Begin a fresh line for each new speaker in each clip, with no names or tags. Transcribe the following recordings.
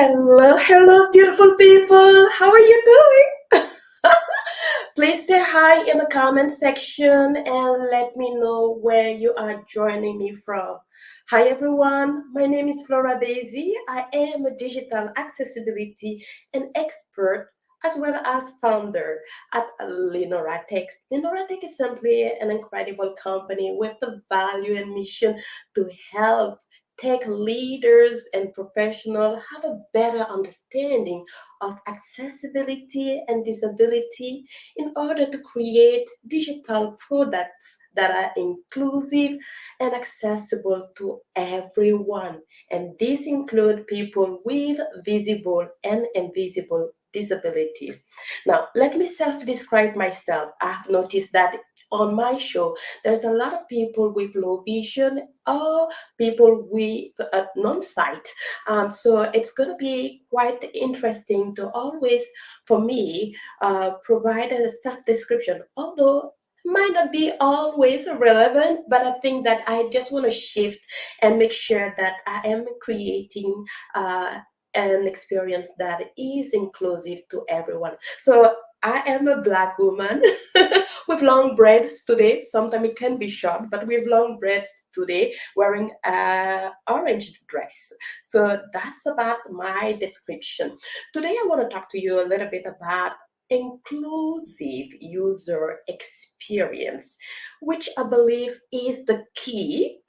Hello, hello, beautiful people. How are you doing? Please say hi in the comment section and let me know where you are joining me from. Hi, everyone. My name is Flora Daisy. I am a digital accessibility and expert as well as founder at Linoratech. Linoratech is simply an incredible company with the value and mission to help tech leaders and professionals have a better understanding of accessibility and disability in order to create digital products that are inclusive and accessible to everyone. And these include people with visible and invisible disabilities. Now, let me self describe myself. I've noticed that on my show, there's a lot of people with low vision or people with non-sight. So it's going to be quite interesting to always, for me, provide a self-description. Although might not be always relevant, but I think that I just want to shift and make sure that I am creating an experience that is inclusive to everyone. So I am a black woman with long braids today. Sometimes it can be short, but with long braids today, wearing a orange dress. So that's about my description. Today, I want to talk to you a little bit about inclusive user experience, which I believe is the key,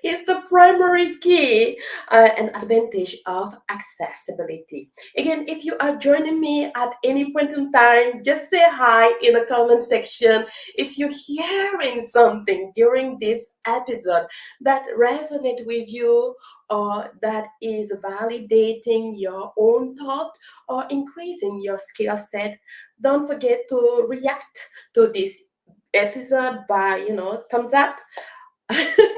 is the primary key and advantage of accessibility. Again, if you are joining me at any point in time, just say hi in the comment section. If you're hearing something during this episode that resonates with you or that is validating your own thought or increasing your skill set, don't forget to react to this episode by, thumbs up,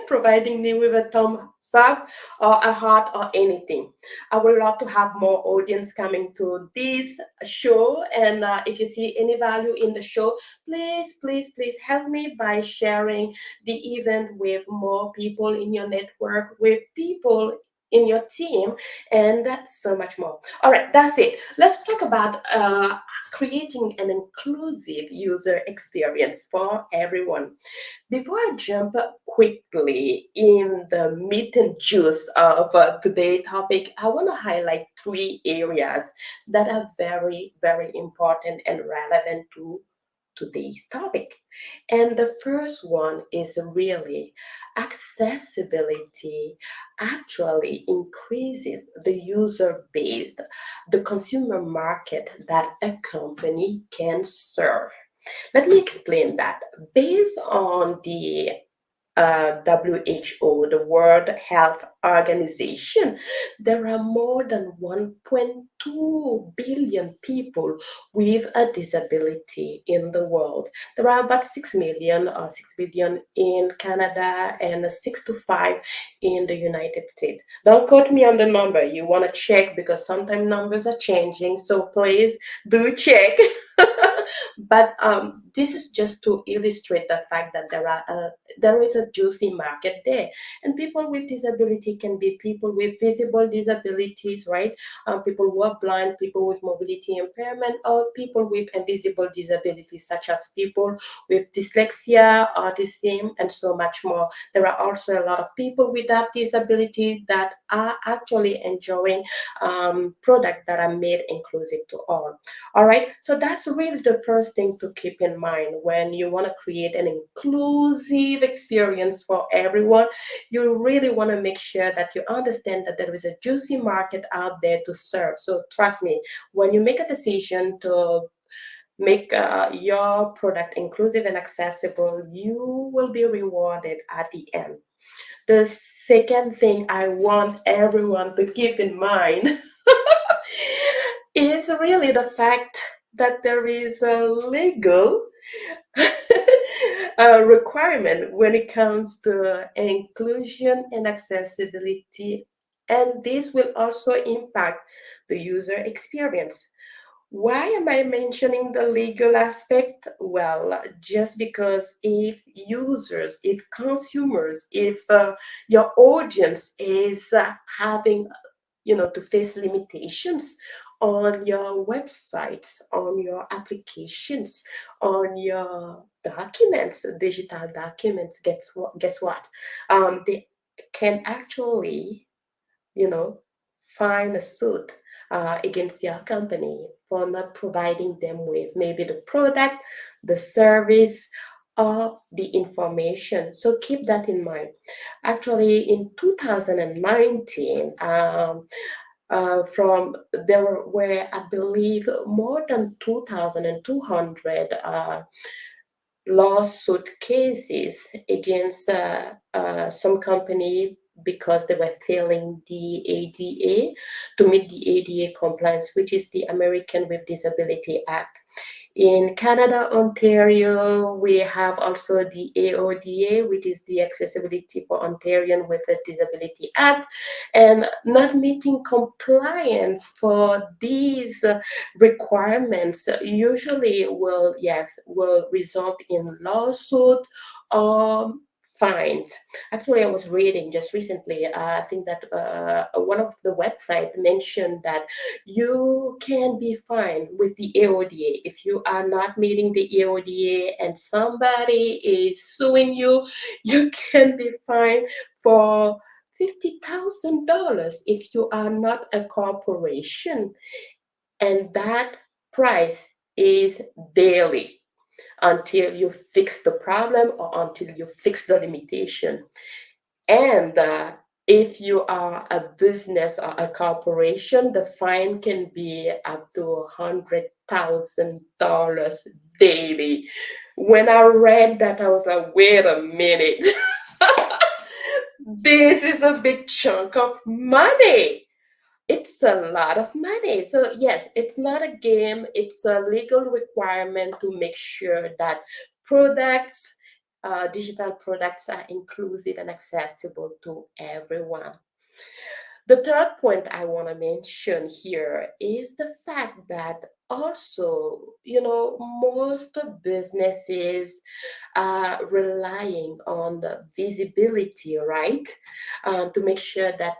providing me with a thumbs up or a heart or anything. I would love to have more audience coming to this show. And if you see any value in the show, please help me by sharing the event with more people in your network, with people in your team, and so much more. All right, that's it. Let's talk about creating an inclusive user experience for everyone. Before I jump quickly in the meat and juice of today's topic, I want to highlight three areas that are very important and relevant to today's topic. And the first one is really accessibility actually increases the user base, the consumer market that a company can serve. Let me explain that. Based on the WHO, the World Health Organization, there are more than 1.2 billion people with a disability in the world. There are about 6 million or 6 billion in Canada and 6 to 5 in the United States. Don't quote me on the number. You want to check because sometimes numbers are changing. So please do check. But this is just to illustrate the fact that there is a juicy market there, and people with disability can be people with visible disabilities, right? People who are blind, people with mobility impairment, or people with invisible disabilities, such as people with dyslexia, autism, and so much more. There are also a lot of people without disability that are actually enjoying products that are made inclusive to all. All right, so that's really the first thing to keep in mind when you want to create an inclusive experience for everyone. You really want to make sure that you understand that there is a juicy market out there to serve. So trust me, when you make a decision to make your product inclusive and accessible, you will be rewarded at the end. The second thing I want everyone to keep in mind is really the fact that there is a legal requirement when it comes to inclusion and accessibility, and this will also impact the user experience. Why am I mentioning the legal aspect? Well, just because if users, if consumers, if your audience is having to face limitations on your websites, on your applications, on your documents, digital documents. Guess what? They can actually, you know, find a suit against your company for not providing them with maybe the product, the service, or the information. So keep that in mind. Actually, in 2019, from there were, I believe, more than 2,200 lawsuit cases against some company because they were failing the ADA to meet the ADA compliance, which is the American with Disability Act. In Canada, Ontario, we have also the AODA, which is the Accessibility for Ontarian with a Disability Act, and not meeting compliance for these requirements usually will result in lawsuit or fines. Actually, I was reading just recently. I think that one of the website mentioned that you can be fined with the AODA if you are not meeting the AODA and somebody is suing you. You can be fined for $50,000 if you are not a corporation, and that price is daily until you fix the problem or until you fix the limitation. And if you are a business or a corporation, the fine can be up to $100,000 daily. When I read that, I was like, wait a minute. This is a big chunk of money. It's a lot of money. So, yes, it's not a game, it's a legal requirement to make sure that products, digital products, are inclusive and accessible to everyone. The third point I want to mention here is the fact that also, most businesses are relying on the visibility, right? To make sure that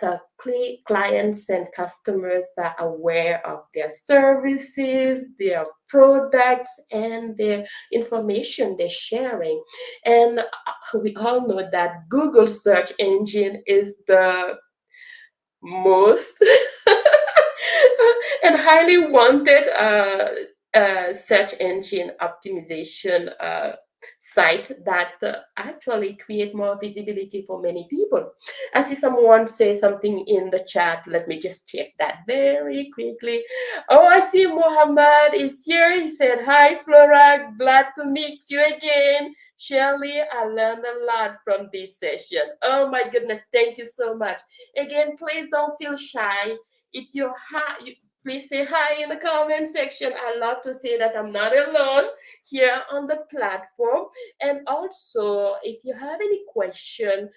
clients and customers are aware of their services, their products, and their information they're sharing. And we all know that Google search engine is the most and highly wanted search engine optimization site that actually create more visibility for many people. I see someone say something in the chat. Let me just check that very quickly. Oh, I see Muhammad is here. He said, hi, Flora. Glad to meet you again. Shirley, I learned a lot from this session. Oh, my goodness. Thank you so much. Again, please don't feel shy. If please say hi in the comment section. I love to say that I'm not alone here on the platform. And also, if you have any question,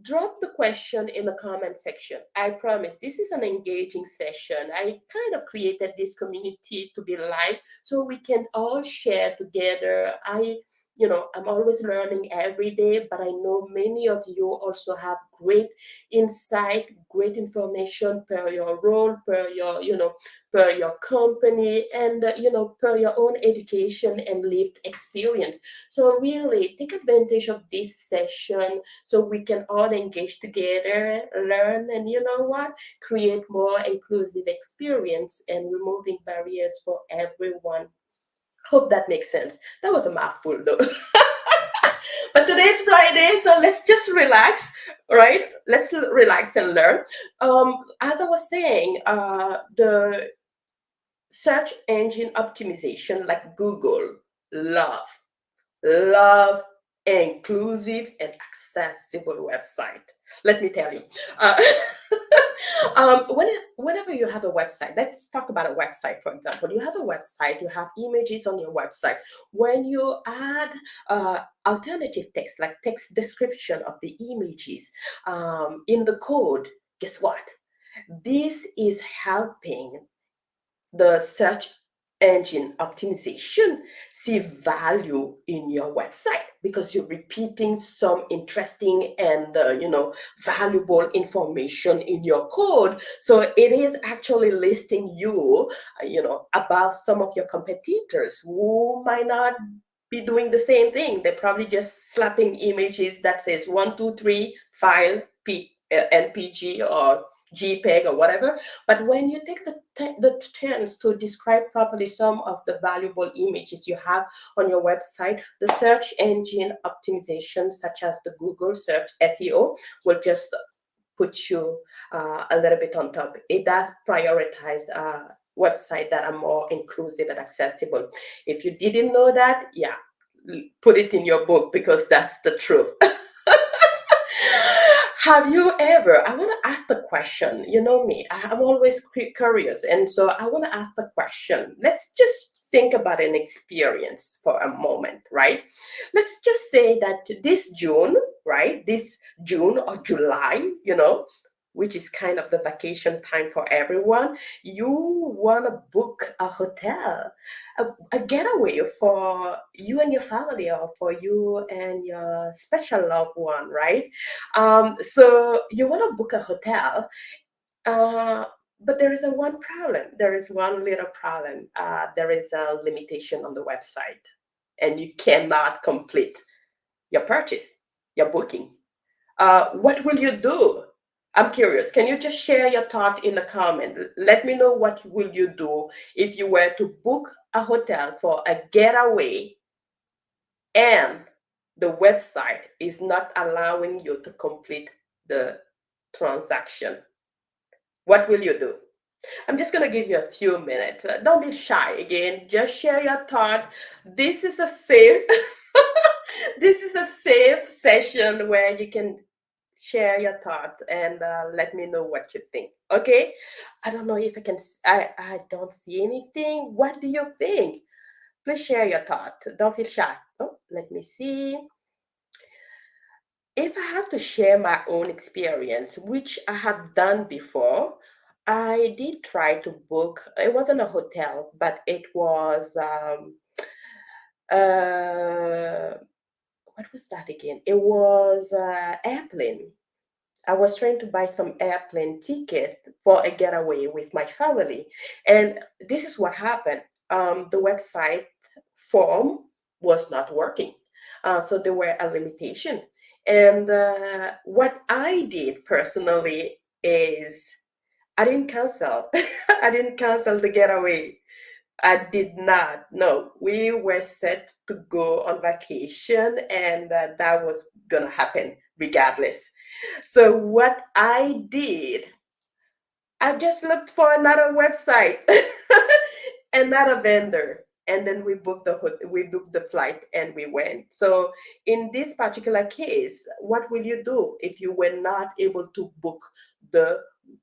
drop the question in the comment section. I promise this is an engaging session. I kind of created this community to be live so we can all share together. I'm always learning every day, but I know many of you also have great insight, great information per your role, per your company, and per your own education and lived experience. So really take advantage of this session so we can all engage together, learn, and you know what? Create more inclusive experience and removing barriers for everyone. Hope that makes sense. That was a mouthful though. But today's Friday, so let's just relax, right? Let's relax and learn. As I was saying, the search engine optimization like Google, love inclusive and accessible website. Let me tell you. Uh, whenever you have a website, let's talk about a website, for example. You have a website, you have images on your website. When you add alternative text, like text description of the images in the code, guess what? This is helping the search engine optimization see value in your website because you're repeating some interesting and valuable information in your code. So it is actually listing you, above some of your competitors who might not be doing the same thing. They're probably just slapping images that says 123 file NPG or JPEG or whatever. But when you take the chance to describe properly some of the valuable images you have on your website, the search engine optimization, such as the Google search SEO, will just put you a little bit on top. It does prioritize websites that are more inclusive and accessible. If you didn't know that, yeah, put it in your book because that's the truth. Have you ever? I want to ask the question. You know me, I'm always curious. And so I want to ask the question. Let's just think about an experience for a moment, right? Let's just say that this June, right? This June or July, which is kind of the vacation time for everyone, you want to book a hotel, a getaway for you and your family, or for you and your special loved one, right? So you want to book a hotel, uh, but there is a one problem. There is one little problem. There is a limitation on the website, and you cannot complete your purchase, your booking. What will you do? I'm curious. Can you just share your thought in the comment? Let me know what will you do if you were to book a hotel for a getaway and the website is not allowing you to complete the transaction. What will you do? I'm just going to give you a few minutes. Don't be shy. Again, just share your thought. This is a safe this is a safe session where you can share your thoughts and let me know what you think. Okay? I don't know if I can. I don't see anything. What do you think? Please share your thought. Don't feel shy. Oh, let me see. If I have to share my own experience, which I have done before, I did try to book. It wasn't a hotel, but it was uh, what was that again? It was airplane. I was trying to buy some airplane ticket for a getaway with my family, and this is what happened. The website form was not working, so there were a limitation. And what I did personally is I didn't cancel. I didn't cancel the getaway. I did not. No, we were set to go on vacation, and that was gonna happen regardless. So what I did, I just looked for another website, another vendor, and then we booked the flight and we went. So in this particular case, what will you do if you were not able to book the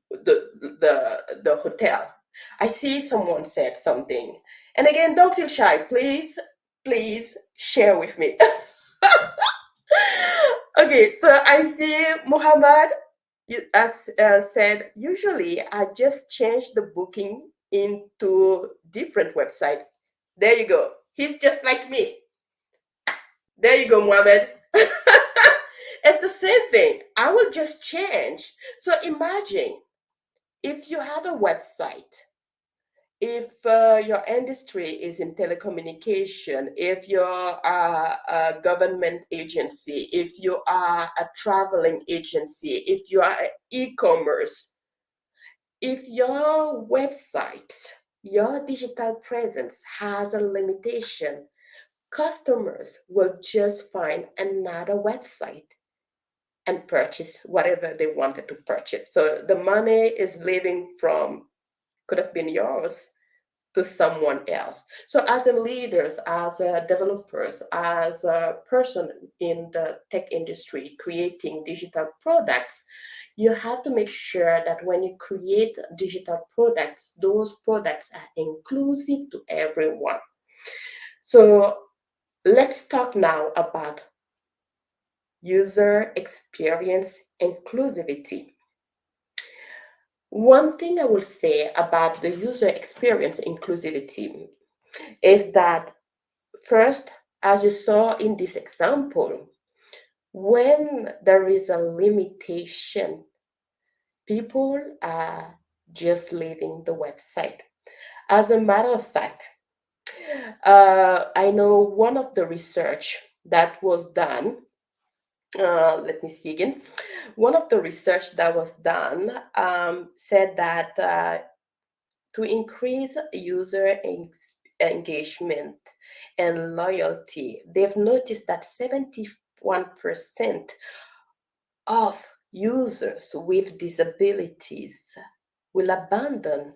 the hotel? I see someone said something, and again, don't feel shy. Please share with me. Okay, so I see Muhammad as said, usually I just change the booking into different website. There you go. He's just like me. There you go, Muhammad. It's the same thing. I will just change. So imagine if you have a website, if your industry is in telecommunication, if you're a government agency, if you are a traveling agency, if you are e-commerce, if your website, your digital presence has a limitation, customers will just find another website and purchase whatever they wanted to purchase. So the money is leaving from, could have been yours, to someone else. So as a leaders, as a developers, as a person in the tech industry creating digital products, you have to make sure that when you create digital products, those products are inclusive to everyone. So let's talk now about user experience inclusivity. One thing I will say about the user experience inclusivity, is that first, as you saw in this example, when there is a limitation, people are just leaving the website. As a matter of fact, I know one of the research that was done. Let me see again. One of the research that was done said that to increase user engagement and loyalty, they've noticed that 71% of users with disabilities will abandon,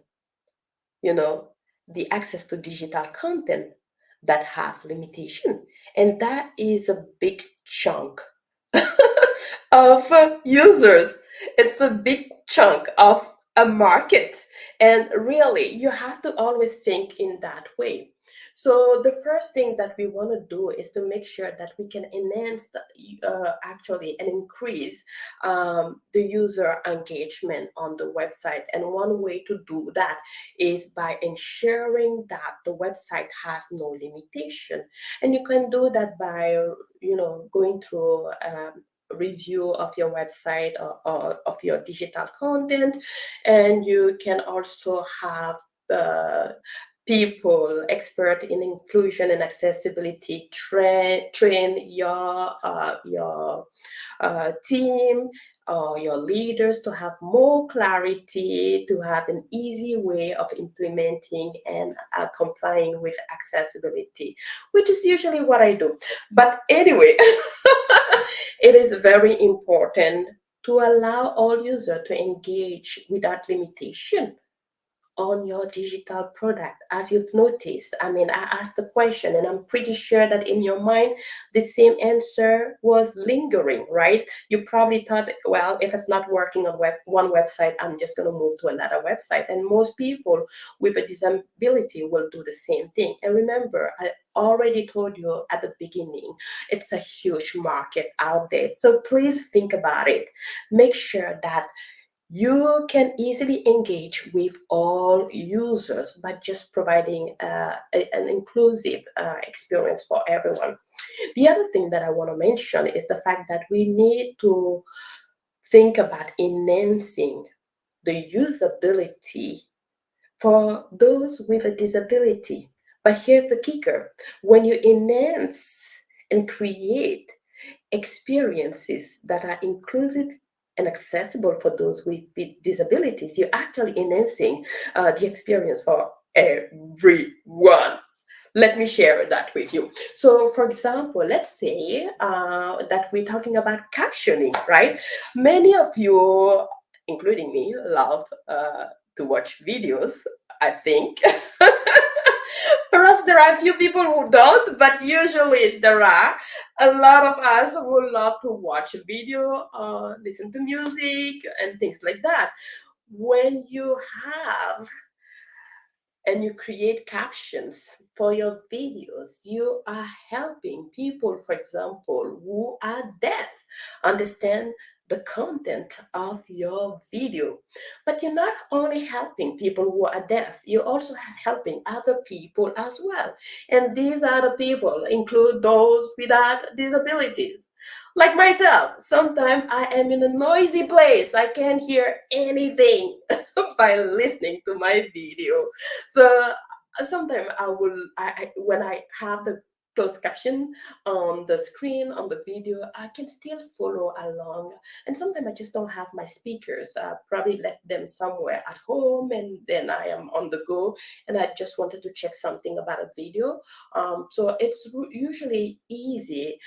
you know, the access to digital content that have limitation. And that is a big chunk of users. It's a big chunk of a market. And really, you have to always think in that way. So the first thing that we want to do is to make sure that we can enhance actually and increase the user engagement on the website. And one way to do that is by ensuring that the website has no limitation. And you can do that by, going through review of your website or of your digital content. And you can also have people expert in inclusion and accessibility train your team or your leaders to have more clarity, to have an easy way of implementing and complying with accessibility, which is usually what I do. But anyway, it is very important to allow all users to engage without limitation on your digital product. As you've noticed, I mean, I asked the question and I'm pretty sure that in your mind the same answer was lingering, right? You probably thought, well, if it's not working on one website, I'm just going to move to another website. And most people with a disability will do the same thing. And remember, I already told you at the beginning, it's a huge market out there. So please think about it. Make sure that you can easily engage with all users by just providing an inclusive experience for everyone. The other thing that I want to mention is the fact that we need to think about enhancing the usability for those with a disability. But here's the kicker: when you enhance and create experiences that are inclusive and accessible for those with disabilities, you're actually enhancing the experience for everyone. Let me share that with you. So, for example, let's say that we're talking about captioning, right? Many of you, including me, love to watch videos, I think. Perhaps there are a few people who don't, but usually there are a lot of us who love to watch a video, listen to music, and things like that. When you have and you create captions for your videos, you are helping people, for example, who are deaf understand the content of your video. But you're not only helping people who are deaf, you're also helping other people as well. And these other people include those without disabilities. Like myself, sometimes I am in a noisy place. I can't hear anything by listening to my video. So sometimes when I have the closed caption on the screen on the video, I can still follow along. And sometimes I just don't have my speakers. I probably left them somewhere at home, and then I am on the go, and I just wanted to check something about a video. So it's usually easy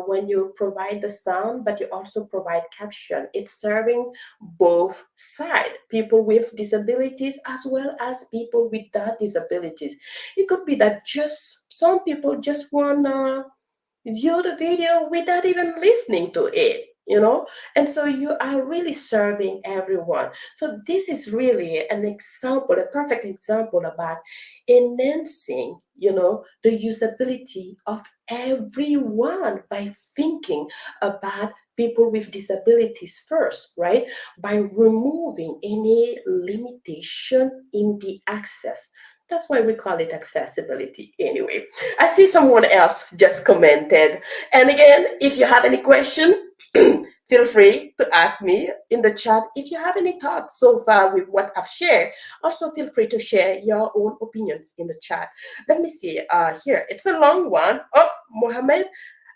when you provide the sound, but you also provide caption. It's serving both sides, people with disabilities as well as people without disabilities. It could be that just some people just want to view the video without even listening to it, and so you are really serving everyone. So this is really an example, a perfect example about enhancing, the usability of everyone by thinking about people with disabilities first, right? By removing any limitation in the access. That's why we call it accessibility anyway. I see someone else just commented. And again, if you have any question, feel free to ask me in the chat. If you have any thoughts so far with what I've shared, also feel free to share your own opinions in the chat. Let me see here. It's a long one. Oh, Mohammed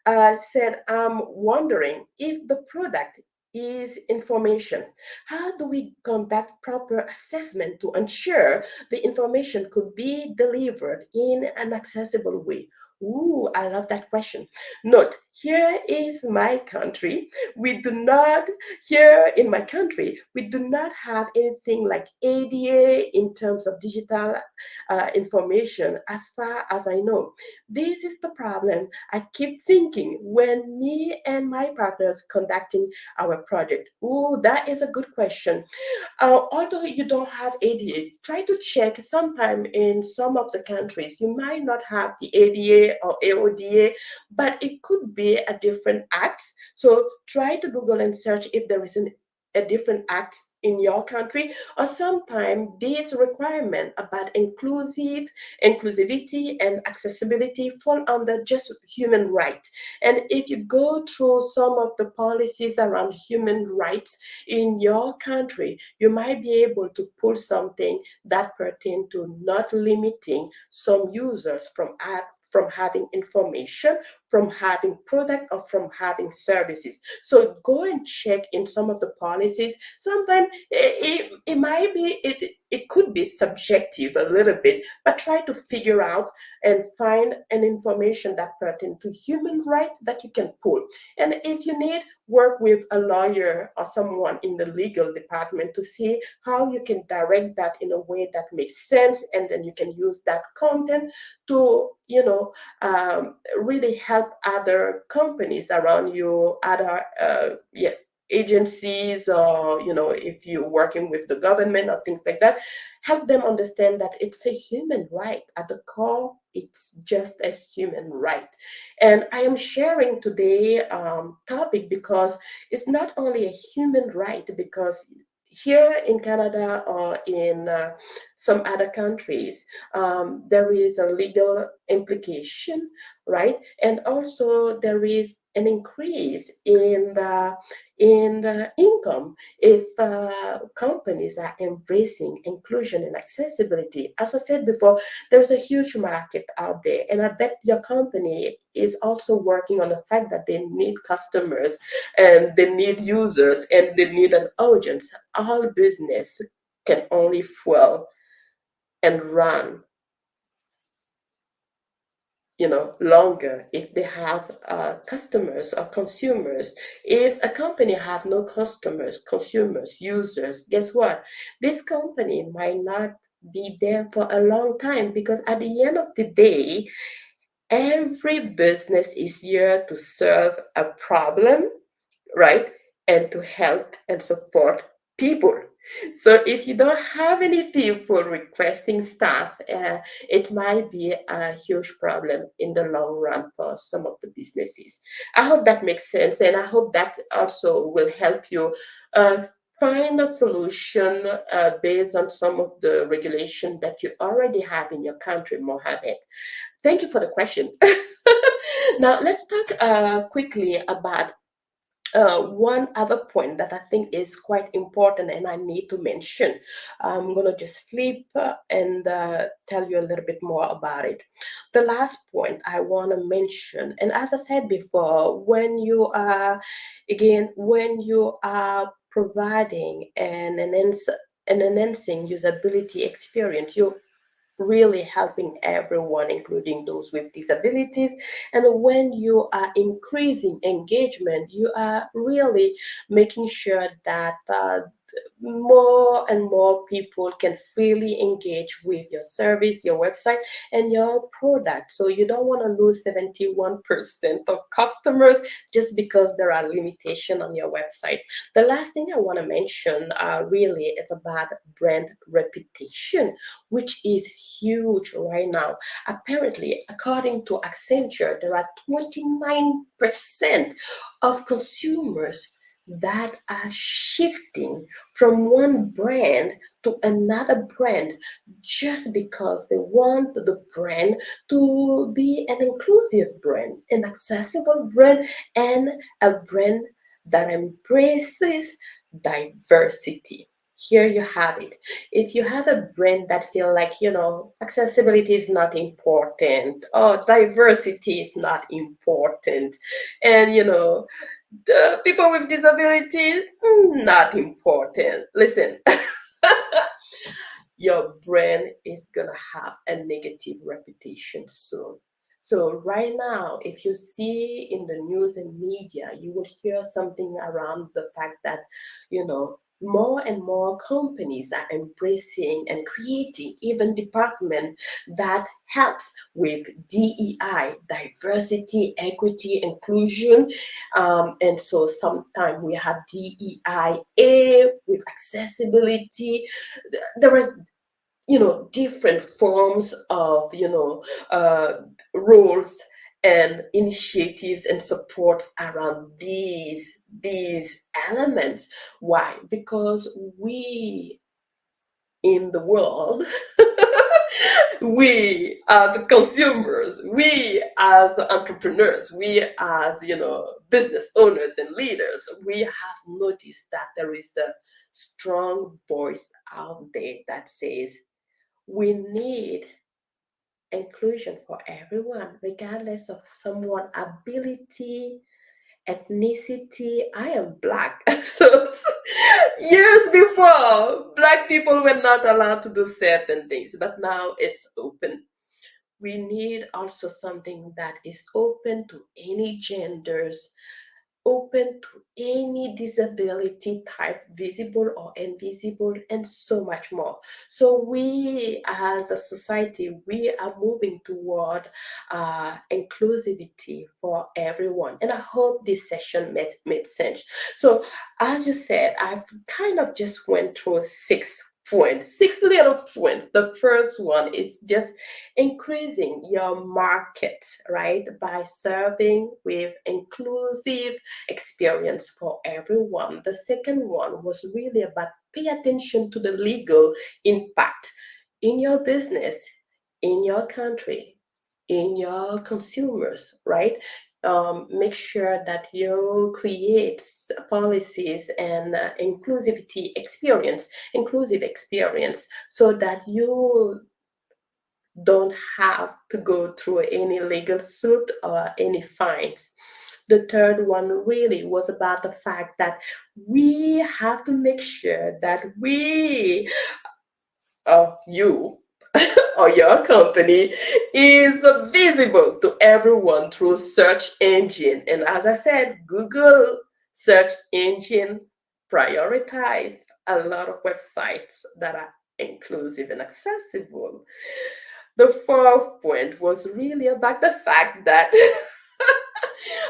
said, I'm wondering if the product is information. How do we conduct proper assessment to ensure the information could be delivered in an accessible way? Ooh, I love that question. Note, here is my country. We do not, here in my country, we do not have anything like ADA in terms of digital information as far as I know. This is the problem I keep thinking when me and my partners conducting our project. Ooh, that is a good question. Although you don't have ADA, try to check sometime in some of the countries. You might not have the ADA or AODA, but it could be a different act. So try to Google and search if there is a different act in your country, or sometimes these requirements about inclusivity and accessibility fall under just human rights. And if you go through some of the policies around human rights in your country, you might be able to pull something that pertain to not limiting some users from having information, from having product, or from having services. So go and check in some of the policies. Sometimes it might be, it could be subjective a little bit, but try to figure out and find an information that pertain to human right that you can pull. And if you need, work with a lawyer or someone in the legal department to see how you can direct that in a way that makes sense, and then you can use that content to, really help other companies around you, other yes, agencies, or if you're working with the government or things like that. Help them understand that it's a human right at the core. It's just a human right. And I am sharing today topic because it's not only a human right, because here in Canada or in some other countries, there is a legal implication, right? And also there is an increase in the income if companies are embracing inclusion and accessibility. As I said before, there's a huge market out there, and I bet your company is also working on the fact that they need customers and they need users and they need an audience. All business can only fuel and run, longer if they have customers or consumers. If a company have no customers, consumers, users, guess what? This company might not be there for a long time, because at the end of the day, every business is here to serve a problem, right? And to help and support people. So if you don't have any people requesting stuff, it might be a huge problem in the long run for some of the businesses. I hope that makes sense, and I hope that also will help you uh, find a solution based on some of the regulation that you already have in your country, Mohammed. Thank you for the question. Now, let's talk quickly about one other point that I think is quite important and I need to mention. I'm going to just flip and tell you a little bit more about it. The last point I want to mention, and as I said before, when you are providing an enhancing usability experience, you really helping everyone, including those with disabilities. And when you are increasing engagement, you are really making sure that more and more people can freely engage with your service, your website, and your product. So you don't want to lose 71% of customers just because there are limitations on your website. The last thing I want to mention really is about brand reputation, which is huge right now. Apparently, according to Accenture, there are 29% of consumers that are shifting from one brand to another brand just because they want the brand to be an inclusive brand, an accessible brand, and a brand that embraces diversity. Here you have it. If you have a brand that feel like, accessibility is not important, or diversity is not important, and the people with disabilities, not important. Listen, your brand is gonna have a negative reputation soon. So right now, if you see in the news and media, you will hear something around the fact that, more and more companies are embracing and creating even department that helps with DEI, diversity, equity, inclusion. And so sometimes we have DEIA with accessibility. There is different forms of roles and initiatives and supports around these elements. Why? Because we in the world, we as consumers, we as entrepreneurs, we as business owners and leaders, we have noticed that there is a strong voice out there that says we need inclusion for everyone, regardless of someone's ability, ethnicity. I am black. So years before, black people were not allowed to do certain things, but now it's open. We need also something that is open to any genders, open to any disability type, visible or invisible, and so much more. So we as a society, we are moving toward inclusivity for everyone. And I hope this session made sense. So as you said, I've kind of just went through 6 points, 6 little points. The first one is just increasing your market, right? By serving with inclusive experience for everyone. The second one was really about pay attention to the legal impact in your business, in your country, in your consumers, right? Make sure that you create policies and inclusive experience, so that you don't have to go through any legal suit or any fines. The third one really was about the fact that we have to make sure that you, or your company is visible to everyone through search engine. And as I said, Google search engine prioritize a lot of websites that are inclusive and accessible. The fourth point was really about the fact that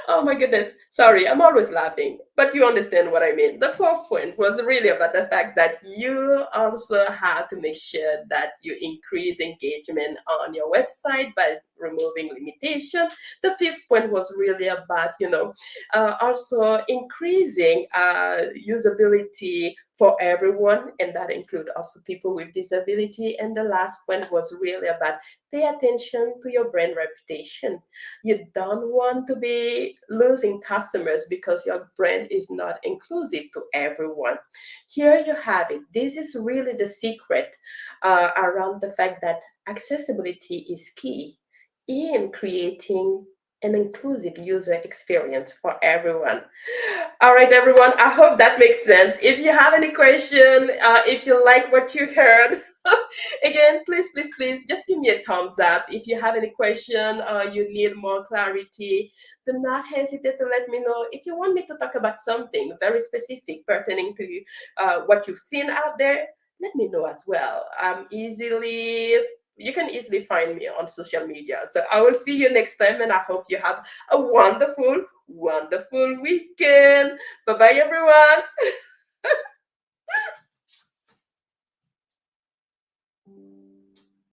oh my goodness, sorry, I'm always laughing, but you understand what I mean. The fourth point was really about the fact that you also have to make sure that you increase engagement on your website by removing limitation. The fifth point was really about, also increasing usability for everyone, and that include also people with disability. And the last point was really about pay attention to your brand reputation. You don't want to be losing customers because your brand is not inclusive to everyone. Here you have it. This is really the secret around the fact that accessibility is key in creating an inclusive user experience for everyone. All right, everyone. I hope that makes sense. If you have any question, if you like what you heard, again, please, just give me a thumbs up. If you have any question or you need more clarity, do not hesitate to let me know. If you want me to talk about something very specific pertaining to what you've seen out there, let me know as well. You can easily find me on social media. So I will see you next time, and I hope you have a wonderful weekend. Bye bye, everyone.